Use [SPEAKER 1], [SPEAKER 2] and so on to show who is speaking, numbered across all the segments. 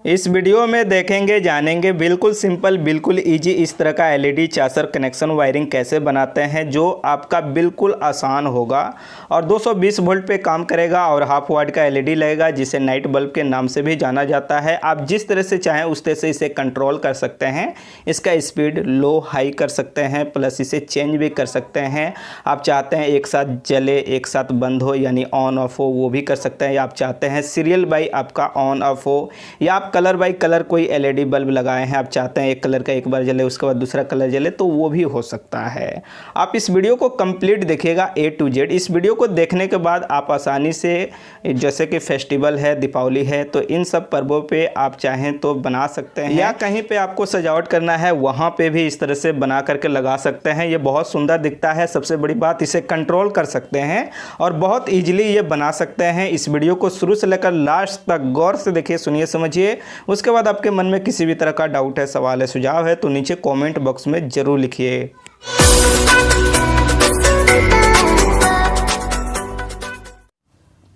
[SPEAKER 1] इस वीडियो में देखेंगे जानेंगे बिल्कुल सिंपल बिल्कुल इजी इस तरह का एलईडी चार्जर कनेक्शन वायरिंग कैसे बनाते हैं जो आपका बिल्कुल आसान होगा और 220 वोल्ट पे काम करेगा और हाफ वाट का एलईडी लगेगा जिसे नाइट बल्ब के नाम से भी जाना जाता है। आप जिस तरह से चाहें उस तरह से इसे कंट्रोल कर सकते हैं। इसका स्पीड लो हाई कर सकते हैं, प्लस इसे चेंज भी कर सकते हैं। आप चाहते हैं एक साथ जले एक साथ बंद हो यानी ऑन ऑफ हो वो भी कर सकते हैं, या आप चाहते हैं सीरियल बाई आपका ऑन ऑफ हो, या आप कलर बाई कलर कोई एलईडी बल्ब लगाए हैं, आप चाहते हैं एक कलर का एक बार जले उसके बाद दूसरा कलर जले तो वो भी हो सकता है। आप इस वीडियो को कंप्लीट देखिएगा A to Z। इस वीडियो को देखने के बाद आप आसानी से, जैसे कि फेस्टिवल है, दीपावली है, तो इन सब पर्वों पे आप चाहें तो बना सकते हैं, या कहीं पे आपको सजावट करना है वहाँ पे भी इस तरह से बना करके लगा सकते हैं। ये बहुत सुंदर दिखता है। सबसे बड़ी बात इसे कंट्रोल कर सकते हैं और बहुत ईजिली ये बना सकते हैं। इस वीडियो को शुरू से लेकर लास्ट तक गौर से देखिए, सुनिए, समझिए। उसके बाद आपके मन में किसी भी तरह का डाउट है, सवाल है, सुझाव है तो नीचे कमेंट बॉक्स में ज़रूर लिखिए।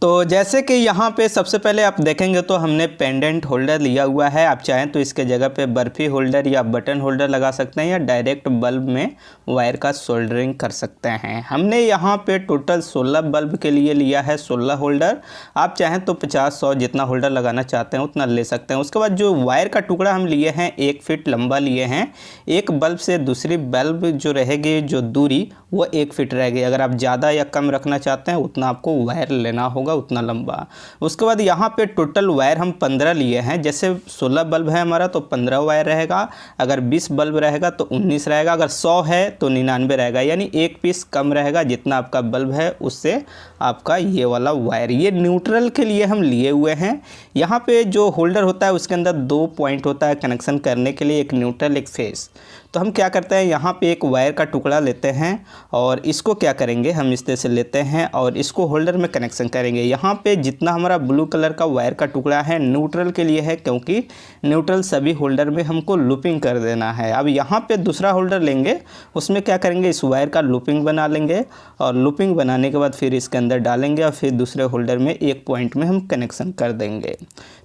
[SPEAKER 1] तो जैसे कि यहाँ पे सबसे पहले आप देखेंगे तो हमने पेंडेंट होल्डर लिया हुआ है। आप चाहें तो इसके जगह पे बर्फ़ी होल्डर या बटन होल्डर लगा सकते हैं, या डायरेक्ट बल्ब में वायर का सोल्डरिंग कर सकते हैं। हमने यहाँ पे टोटल 16 बल्ब के लिए लिया है 16 होल्डर। आप चाहें तो 50-100 जितना होल्डर लगाना चाहते हैं उतना ले सकते हैं। उसके बाद जो वायर का टुकड़ा हम लिए हैं 1 फीट लंबा लिए हैं। एक बल्ब से दूसरी बल्ब जो रहेगी जो दूरी वो 1 फीट रहेगी। अगर आप ज़्यादा या कम रखना चाहते हैं उतना आपको वायर लेना होगा, उतना लंबा। उसके बाद यहाँ पे टोटल वायर हम 15 लिए हैं। जैसे 16 बल्ब है हमारा तो 15 वायर रहेगा, अगर 20 बल्ब रहेगा तो 19 रहेगा, अगर 100 है तो 99 रहेगा, यानी एक पीस कम रहेगा जितना आपका बल्ब है उससे आपका ये वाला वायर। ये न्यूट्रल के लिए हम लिए हुए हैं। यहाँ पे जो होल्डर होता है उसके अंदर 2 पॉइंट होता है कनेक्शन करने के लिए, एक न्यूट्रल एक फेस। तो हम क्या करते हैं, यहाँ पे एक वायर का टुकड़ा लेते हैं और इसको क्या करेंगे, हम इस तरह से लेते हैं और इसको होल्डर में कनेक्शन करेंगे। यहाँ पे जितना हमारा ब्लू कलर का वायर का टुकड़ा है न्यूट्रल के लिए है, क्योंकि न्यूट्रल सभी होल्डर में हमको लूपिंग कर देना है। अब यहाँ पे दूसरा होल्डर लेंगे, उसमें क्या करेंगे, इस वायर का लूपिंग बना लेंगे और लूपिंग बनाने के बाद फिर इसके अंदर डालेंगे और फिर दूसरे होल्डर में एक पॉइंट में हम कनेक्शन कर देंगे।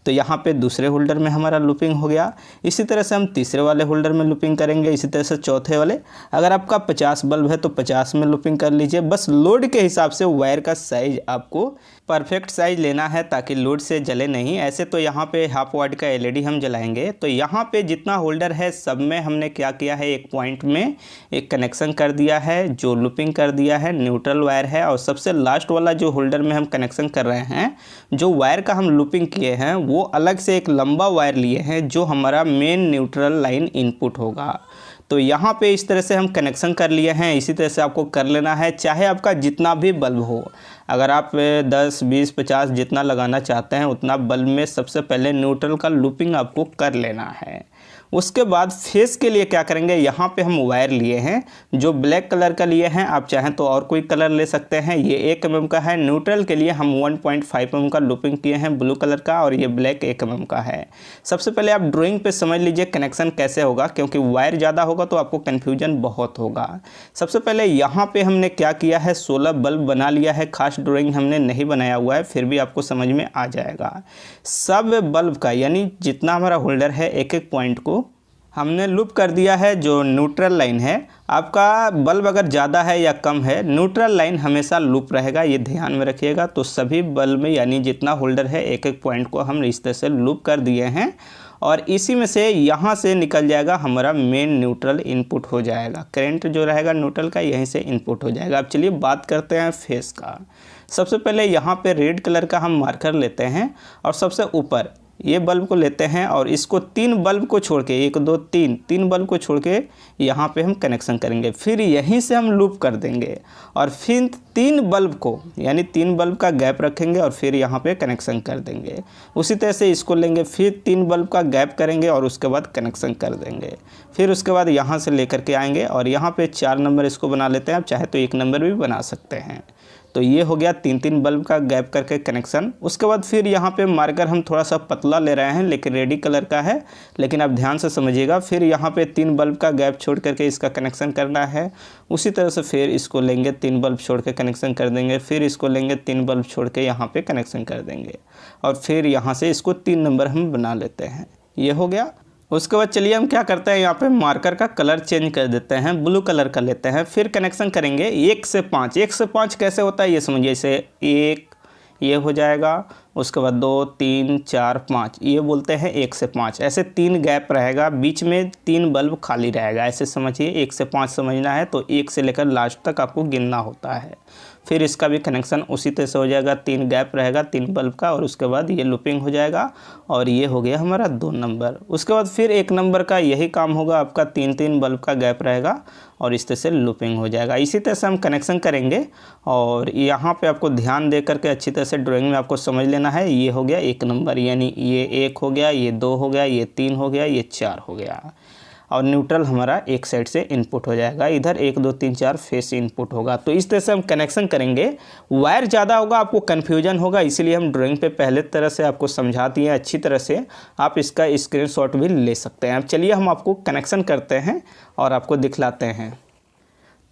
[SPEAKER 1] तो यहाँ पे दूसरे होल्डर में हमारा लूपिंग हो गया। इसी तरह से हम तीसरे वाले होल्डर में लूपिंग करेंगे, इसी तरह से चौथे वाले। अगर आपका 50 बल्ब है तो 50 में लूपिंग कर लीजिए। बस लोड के हिसाब से वायर का साइज आपको परफेक्ट साइज लेना है ताकि लोड से जले नहीं। ऐसे तो यहाँ पे हाफ वाट का एलईडी हम जलाएंगे, तो यहाँ पे जितना होल्डर है सब में हमने क्या किया है, एक पॉइंट में एक कनेक्शन कर दिया है, जो लूपिंग कर दिया है, न्यूट्रल वायर है। और सबसे लास्ट वाला जो होल्डर में हम कनेक्शन कर रहे हैं, जो वायर का हम लूपिंग किए हैं वो अलग से एक लंबा वायर लिए हैं जो हमारा मेन न्यूट्रल लाइन इनपुट होगा। तो यहाँ पे इस तरह से हम कनेक्शन कर लिए हैं। इसी तरह से आपको कर लेना है, चाहे आपका जितना भी बल्ब हो। अगर आप 10, 20, 50 जितना लगाना चाहते हैं उतना बल्ब में सबसे पहले न्यूट्रल का लूपिंग आपको कर लेना है। उसके बाद फेस के लिए क्या करेंगे, यहाँ पे हम वायर लिए हैं जो ब्लैक कलर का लिए हैं। आप चाहें तो और कोई कलर ले सकते हैं। ये 1 mm का है। न्यूट्रल के लिए हम 1.5 mm का लूपिंग किए हैं ब्लू कलर का, और ये ब्लैक 1 mm का है। सबसे पहले आप ड्राइंग पे समझ लीजिए कनेक्शन कैसे होगा, क्योंकि वायर ज़्यादा होगा तो आपको कन्फ्यूजन बहुत होगा। सबसे पहले यहाँ पर हमने क्या किया है, 16 बल्ब बना लिया है। खास ड्राइंग हमने नहीं बनाया हुआ है, फिर भी आपको समझ में आ जाएगा। सब बल्ब का यानी जितना हमारा होल्डर है एक एक पॉइंट को हमने लूप कर दिया है। जो न्यूट्रल लाइन है, आपका बल्ब अगर ज़्यादा है या कम है, न्यूट्रल लाइन हमेशा लूप रहेगा, ये ध्यान में रखिएगा। तो सभी बल्ब में यानी जितना होल्डर है एक एक पॉइंट को हम इस तरह से लूप कर दिए हैं, और इसी में से यहाँ से निकल जाएगा हमारा मेन न्यूट्रल इनपुट हो जाएगा। करंट जो रहेगा न्यूट्रल का यहीं से इनपुट हो जाएगा। अब चलिए बात करते हैं फेस का। सबसे पहले यहाँ पे रेड कलर का हम मार्कर लेते हैं और सबसे ऊपर ये बल्ब को लेते हैं और इसको 3 बल्ब को छोड़ के 1, 2, 3 बल्ब को छोड़ के यहाँ पे हम कनेक्शन करेंगे। फिर यहीं से हम लूप कर देंगे और फिर 3 बल्ब को यानी 3 बल्ब का गैप रखेंगे और फिर यहाँ पे कनेक्शन कर देंगे। उसी तरह से इसको लेंगे, फिर 3 बल्ब का गैप करेंगे और उसके बाद कनेक्शन कर देंगे। फिर उसके बाद यहाँ से लेकर के आएंगे और यहाँ पे 4 नंबर इसको बना लेते हैं। आप चाहे तो 1 नंबर भी बना सकते हैं। तो ये हो गया 3-3 बल्ब का गैप करके कनेक्शन। उसके बाद फिर यहाँ पे मार्कर हम थोड़ा सा पतला ले रहे हैं, लेकिन रेडी कलर का है, लेकिन आप ध्यान से समझिएगा। फिर यहाँ पे 3 बल्ब का गैप छोड़ करके इसका कनेक्शन करना है। उसी तरह से फिर इसको लेंगे, 3 बल्ब छोड़ के कनेक्शन कर देंगे, फिर इसको लेंगे, 3 बल्ब छोड़ के यहाँ पे कनेक्शन कर देंगे, और फिर यहाँ से इसको 3 नंबर हम बना लेते हैं। ये हो गया। उसके बाद चलिए हम क्या करते हैं, यहाँ पे मार्कर का कलर चेंज कर देते हैं, ब्लू कलर का लेते हैं। फिर कनेक्शन करेंगे 1 से 5। 1 से 5 कैसे होता है ये समझिए। इसे 1 ये हो जाएगा, उसके बाद 2 3 4 5, ये बोलते हैं 1 से 5। ऐसे 3 गैप रहेगा, बीच में 3 बल्ब खाली रहेगा, ऐसे समझिए। 1 से 5 समझना है तो 1 से लेकर लास्ट तक आपको गिनना होता है। फिर इसका भी कनेक्शन उसी तरह से हो जाएगा, 3 गैप रहेगा 3 बल्ब का, और उसके बाद ये लूपिंग हो जाएगा, और ये हो गया हमारा 2 नंबर। उसके बाद फिर 1 नंबर का यही काम होगा, आपका 3-3 बल्ब का गैप रहेगा, और इस तरह से लूपिंग हो जाएगा। इसी तरह से हम कनेक्शन करेंगे, और यहाँ पे आपको ध्यान दे करके अच्छी तरह से ड्राइंग में आपको समझ लेना है। ये हो गया 1 नंबर, यानी ये 1 हो गया, ये 2 हो गया, ये 3 हो गया, ये 4 हो गया, और न्यूट्रल हमारा एक साइड से इनपुट हो जाएगा। इधर 1 2 3 4 फेस इनपुट होगा। तो इस तरह से हम कनेक्शन करेंगे। वायर ज़्यादा होगा, आपको कन्फ्यूजन होगा, इसीलिए हम ड्राइंग पे पहले तरह से आपको समझा दिए अच्छी तरह से। आप इसका स्क्रीनशॉट भी ले सकते हैं। अब चलिए हम आपको कनेक्शन करते हैं और आपको दिखलाते हैं।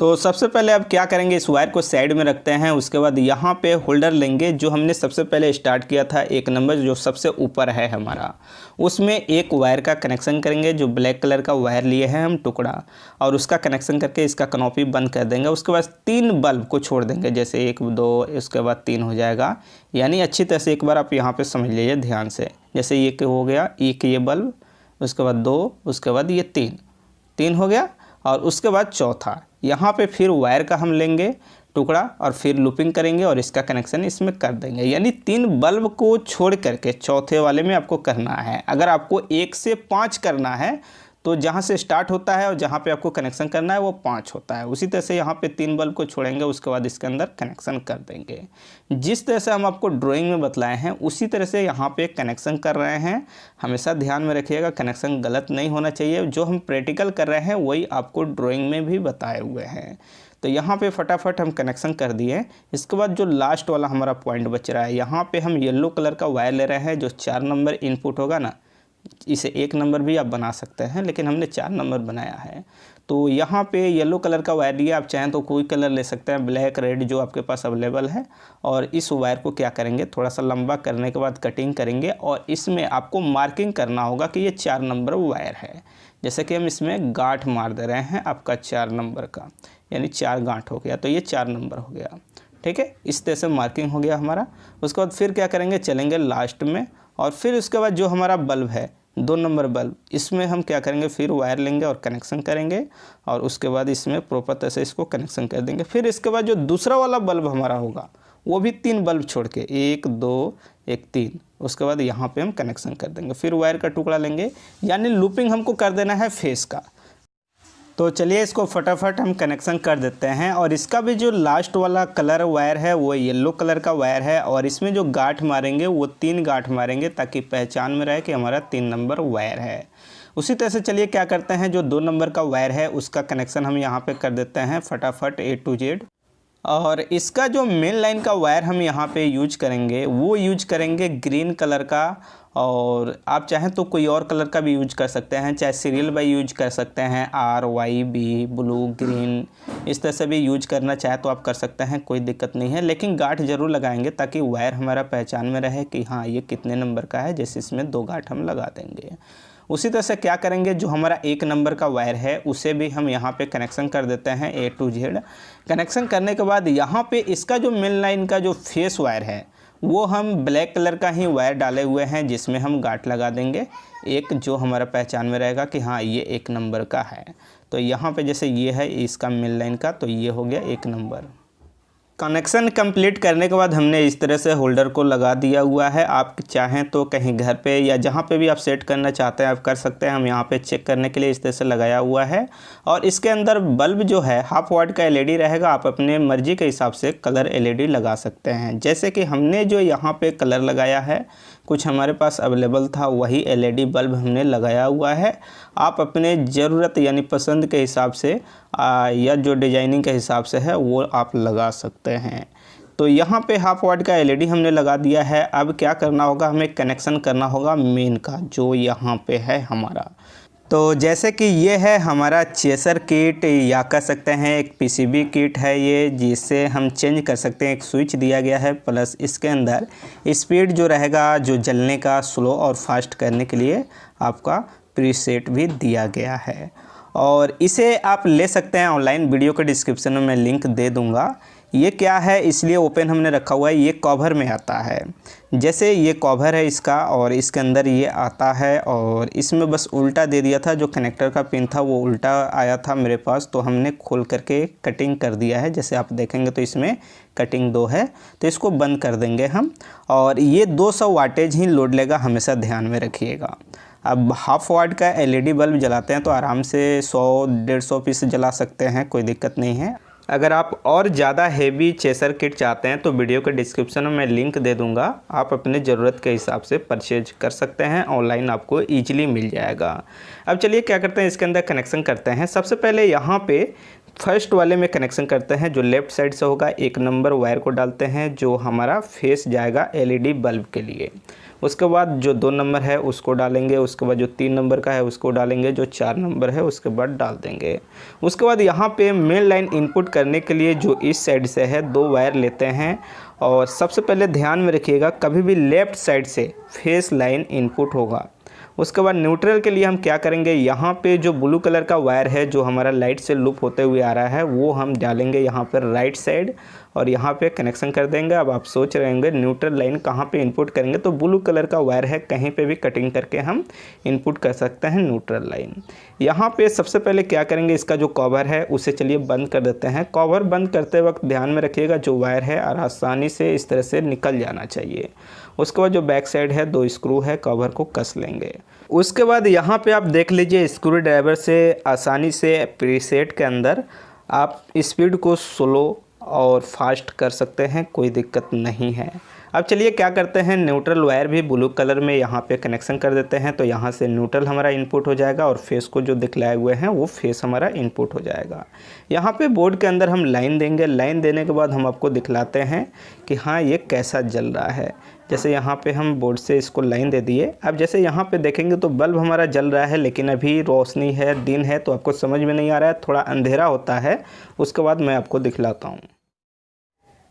[SPEAKER 1] तो सबसे पहले आप क्या करेंगे, इस वायर को साइड में रखते हैं। उसके बाद यहाँ पे होल्डर लेंगे, जो हमने सबसे पहले स्टार्ट किया था 1 नंबर, जो सबसे ऊपर है हमारा, उसमें एक वायर का कनेक्शन करेंगे, जो ब्लैक कलर का वायर लिए हैं हम टुकड़ा, और उसका कनेक्शन करके इसका कनोपी बंद कर देंगे। उसके बाद 3 बल्ब को छोड़ देंगे, जैसे 1 2, उसके बाद 3 हो जाएगा। यानी अच्छी तरह से एक बार आप यहाँ पर समझ लीजिए ध्यान से। जैसे ये हो गया 1 ये बल्ब, उसके बाद 2, उसके बाद ये 3 हो गया, और उसके बाद चौथा यहाँ पे फिर वायर का हम लेंगे टुकड़ा, और फिर लूपिंग करेंगे और इसका कनेक्शन इसमें कर देंगे। यानी 3 बल्ब को छोड़ करके चौथे वाले में आपको करना है। अगर आपको 1 से 5 करना है तो जहाँ से स्टार्ट होता है और जहाँ पे आपको कनेक्शन करना है वो 5 होता है। उसी तरह से यहाँ पे 3 बल्ब को छोड़ेंगे, उसके बाद इसके अंदर कनेक्शन कर देंगे। जिस तरह से हम आपको ड्राइंग में बतलाए हैं उसी तरह से यहाँ पे कनेक्शन कर रहे हैं। हमेशा ध्यान में रखिएगा, कनेक्शन गलत नहीं होना चाहिए। जो हम प्रैक्टिकल कर रहे हैं वही आपको ड्राइंग में भी बताए हुए हैं। तो यहाँ पे फटाफट हम कनेक्शन कर दिए। इसके बाद जो लास्ट वाला हमारा पॉइंट बच रहा है, यहाँ पे हम येलो कलर का वायर ले रहे हैं, जो 4 नंबर इनपुट होगा ना, इसे 1 नंबर भी आप बना सकते हैं, लेकिन हमने 4 नंबर बनाया है। तो यहाँ पे येलो कलर का वायर लिया, आप चाहें तो कोई कलर ले सकते हैं, ब्लैक रेड जो आपके पास अवेलेबल है। और इस वायर को क्या करेंगे, थोड़ा सा लंबा करने के बाद कटिंग करेंगे, और इसमें आपको मार्किंग करना होगा कि ये 4 नंबर वायर है। जैसे कि हम इसमें गांठ मार दे रहे हैं आपका 4 नंबर का, यानी 4 गांठ हो गया, तो ये 4 नंबर हो गया। ठीक है, इस तरह से मार्किंग हो गया हमारा। उसके बाद फिर क्या करेंगे, चलेंगे लास्ट में, और फिर उसके बाद जो हमारा बल्ब है 2 नंबर बल्ब, इसमें हम क्या करेंगे, फिर वायर लेंगे और कनेक्शन करेंगे, और उसके बाद इसमें प्रॉपर तरह से इसको कनेक्शन कर देंगे। फिर इसके बाद जो दूसरा वाला बल्ब हमारा होगा वो भी 3 बल्ब छोड़ के 1 2 1 3, उसके बाद यहाँ पे हम कनेक्शन कर देंगे। फिर वायर का टुकड़ा लेंगे, यानी लूपिंग हमको कर देना है फेस का। तो चलिए इसको फटाफट हम कनेक्शन कर देते हैं। और इसका भी जो लास्ट वाला कलर वायर है वो येलो कलर का वायर है, और इसमें जो गांठ मारेंगे वो 3 गांठ मारेंगे, ताकि पहचान में रहे कि हमारा 3 नंबर वायर है। उसी तरह से चलिए क्या करते हैं, जो 2 नंबर का वायर है उसका कनेक्शन हम यहाँ पे कर देते हैं फटाफट A to Z। और इसका जो मेन लाइन का वायर हम यहाँ पे यूज करेंगे वो यूज करेंगे ग्रीन कलर का, और आप चाहें तो कोई और कलर का भी यूज कर सकते हैं, चाहे सीरियल बाई यूज कर सकते हैं, RYB ब्लू ग्रीन, इस तरह से भी यूज करना चाहे तो आप कर सकते हैं, कोई दिक्कत नहीं है। लेकिन गांठ जरूर लगाएंगे ताकि वायर हमारा पहचान में रहे कि हाँ ये कितने नंबर का है, जैसे इसमें 2 गांठ हम लगा देंगे। उसी तरह से क्या करेंगे, जो हमारा 1 नंबर का वायर है उसे भी हम यहाँ पे कनेक्शन कर देते हैं A to Z। कनेक्शन करने के बाद यहाँ पे इसका जो मेन लाइन का जो फेस वायर है वो हम ब्लैक कलर का ही वायर डाले हुए हैं, जिसमें हम गांठ लगा देंगे एक, जो हमारा पहचान में रहेगा कि हाँ ये 1 नंबर का है। तो यहाँ पे जैसे ये है इसका मेन लाइन का, तो ये हो गया 1 नंबर। कनेक्शन कंप्लीट करने के बाद हमने इस तरह से होल्डर को लगा दिया हुआ है। आप चाहें तो कहीं घर पे या जहाँ पे भी आप सेट करना चाहते हैं आप कर सकते हैं। हम यहाँ पे चेक करने के लिए इस तरह से लगाया हुआ है, और इसके अंदर बल्ब जो है 1/2 वाट का LED रहेगा। आप अपने मर्जी के हिसाब से कलर LED लगा सकते हैं। जैसे कि हमने जो यहाँ पे कलर लगाया है, कुछ हमारे पास अवेलेबल था वही LED बल्ब हमने लगाया हुआ है। आप अपने ज़रूरत यानी पसंद के हिसाब से या जो डिजाइनिंग के हिसाब से है वो आप लगा सकते हैं। तो यहाँ पे हाफ वाट का एलईडी हमने लगा दिया है। अब क्या करना होगा, हमें कनेक्शन करना होगा मेन का, जो यहाँ पे है हमारा। तो जैसे कि ये है हमारा चेसर किट, या कह सकते हैं एक पीसीबी किट है ये, जिससे हम चेंज कर सकते हैं। एक स्विच दिया गया है, प्लस इसके अंदर स्पीड जो रहेगा, जो जलने का, स्लो और फास्ट करने के लिए आपका प्रीसेट भी दिया गया है। और इसे आप ले सकते हैं ऑनलाइन, वीडियो के डिस्क्रिप्शन में मैं लिंक दे दूंगा। ये क्या है, इसलिए ओपन हमने रखा हुआ है, ये कवर में आता है। जैसे ये कवर है इसका, और इसके अंदर ये आता है, और इसमें बस उल्टा दे दिया था, जो कनेक्टर का पिन था वो उल्टा आया था मेरे पास, तो हमने खोल करके कटिंग कर दिया है। जैसे आप देखेंगे तो इसमें कटिंग 2 है, तो इसको बंद कर देंगे हम। और ये 200 वाटेज ही लोड लेगा, हमेशा ध्यान में रखिएगा। अब हाफ वाट का एलईडी बल्ब जलाते हैं तो आराम से 100-150 पीस जला सकते हैं, कोई दिक्कत नहीं है। अगर आप और ज़्यादा हेवी चेसर किट चाहते हैं तो वीडियो के डिस्क्रिप्शन में मैं लिंक दे दूंगा, आप अपने ज़रूरत के हिसाब से परचेज कर सकते हैं, ऑनलाइन आपको ईजिली मिल जाएगा। अब चलिए क्या करते हैं, इसके अंदर कनेक्शन करते हैं। सबसे पहले यहाँ पे फर्स्ट वाले में कनेक्शन करते हैं, जो लेफ़्ट साइड से होगा। 1 नंबर वायर को डालते हैं, जो हमारा फेस जाएगा एलईडी बल्ब के लिए। उसके बाद जो 2 नंबर है उसको डालेंगे, उसके बाद जो 3 नंबर का है उसको डालेंगे, जो 4 नंबर है उसके बाद डाल देंगे। उसके बाद यहाँ पे मेन लाइन इनपुट करने के लिए जो इस साइड से है 2 वायर लेते हैं। और सबसे पहले ध्यान में रखिएगा, कभी भी लेफ़्ट साइड से फेस लाइन इनपुट होगा। उसके बाद न्यूट्रल के लिए हम क्या करेंगे, यहाँ पे जो ब्लू कलर का वायर है जो हमारा लाइट से लूप होते हुए आ रहा है, वो हम डालेंगे यहाँ पर राइट साइड, और यहाँ पे कनेक्शन कर देंगे। अब आप सोच रहे होंगे न्यूट्रल लाइन कहाँ पे इनपुट करेंगे, तो ब्लू कलर का वायर है, कहीं पे भी कटिंग करके हम इनपुट कर सकते हैं न्यूट्रल लाइन। यहाँ पे सबसे पहले क्या करेंगे, इसका जो कवर है उसे चलिए बंद कर देते हैं। कवर बंद करते वक्त ध्यान में रखिएगा, जो वायर है आसानी से इस तरह से निकल जाना चाहिए। उसके बाद जो बैक साइड है 2 स्क्रू है, कवर को कस लेंगे। उसके बाद यहाँ पे आप देख लीजिए, स्क्रू ड्राइवर से आसानी से प्रीसेट के अंदर आप स्पीड को स्लो और फास्ट कर सकते हैं, कोई दिक्कत नहीं है। अब चलिए क्या करते हैं, न्यूट्रल वायर भी ब्लू कलर में यहाँ पे कनेक्शन कर देते हैं, तो यहाँ से न्यूट्रल हमारा इनपुट हो जाएगा, और फेस को जो दिखलाए हुए हैं वो फेस हमारा इनपुट हो जाएगा। यहाँ पे बोर्ड के अंदर हम लाइन देंगे। लाइन देने के बाद हम आपको दिखलाते हैं कि हाँ ये कैसा जल रहा है। जैसे यहाँ पे हम बोर्ड से इसको लाइन दे दिए। अब जैसे यहाँ पे देखेंगे तो बल्ब हमारा जल रहा है, लेकिन अभी रोशनी है, दिन है, तो आपको समझ में नहीं आ रहा है, थोड़ा अंधेरा होता है। उसके बाद मैं आपको दिखलाता हूँ।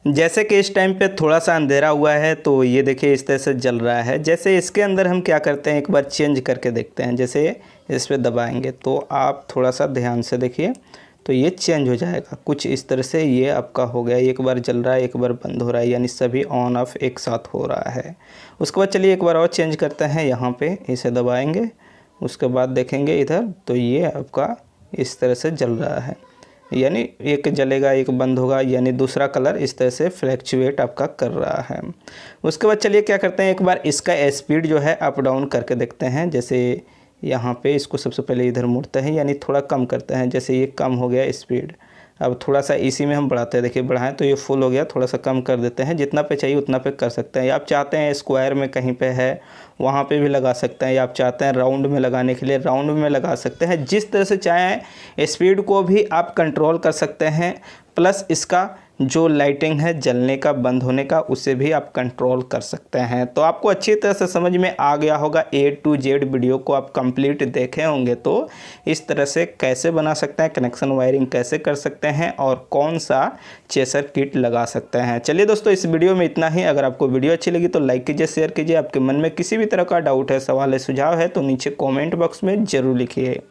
[SPEAKER 1] जैसे कि इस टाइम पे थोड़ा सा अंधेरा हुआ है, तो ये देखिए इस तरह से जल रहा है। जैसे इसके अंदर हम क्या करते हैं, एक बार चेंज करके देखते हैं। जैसे इस पर दबाएंगे तो आप थोड़ा सा ध्यान से देखिए, तो ये चेंज हो जाएगा कुछ इस तरह से। ये आपका हो गया, एक बार जल रहा है, एक बार बंद हो रहा है, यानी सभी ऑन ऑफ एक साथ हो रहा है। उसके बाद चलिए एक बार और चेंज करते हैं। यहाँ पे इसे दबाएंगे, उसके बाद देखेंगे इधर, तो ये आपका इस तरह से जल रहा है, यानी एक जलेगा एक बंद होगा, यानी दूसरा कलर इस तरह से फ्लैक्चुएट आपका कर रहा है। उसके बाद चलिए क्या करते हैं, एक बार इसका स्पीड जो है अप डाउन करके देखते हैं। जैसे यहाँ पे इसको सबसे पहले इधर मुड़ते हैं, यानी थोड़ा कम करते हैं। जैसे ये कम हो गया स्पीड, अब थोड़ा सा इसी में हम बढ़ाते हैं। देखिए बढ़ाएं तो ये फुल हो गया, थोड़ा सा कम कर देते हैं। जितना पे चाहिए उतना पे कर सकते हैं। आप चाहते हैं स्क्वायर में कहीं पे है वहाँ पे भी लगा सकते हैं, या आप चाहते हैं राउंड में लगाने के लिए राउंड में लगा सकते हैं। जिस तरह से चाहें स्पीड को भी आप कंट्रोल कर सकते हैं, प्लस इसका जो लाइटिंग है जलने का बंद होने का उसे भी आप कंट्रोल कर सकते हैं। तो आपको अच्छी तरह से समझ में आ गया होगा। A to Z वीडियो को आप कंप्लीट देखे होंगे, तो इस तरह से कैसे बना सकते हैं, कनेक्शन वायरिंग कैसे कर सकते हैं, और कौन सा चेसर किट लगा सकते हैं। चलिए दोस्तों, इस वीडियो में इतना ही। अगर आपको वीडियो अच्छी लगी तो लाइक कीजिए, शेयर कीजिए। आपके मन में किसी भी तरह का डाउट है, सवाल है, सुझाव है तो नीचे कॉमेंट बॉक्स में ज़रूर लिखिए।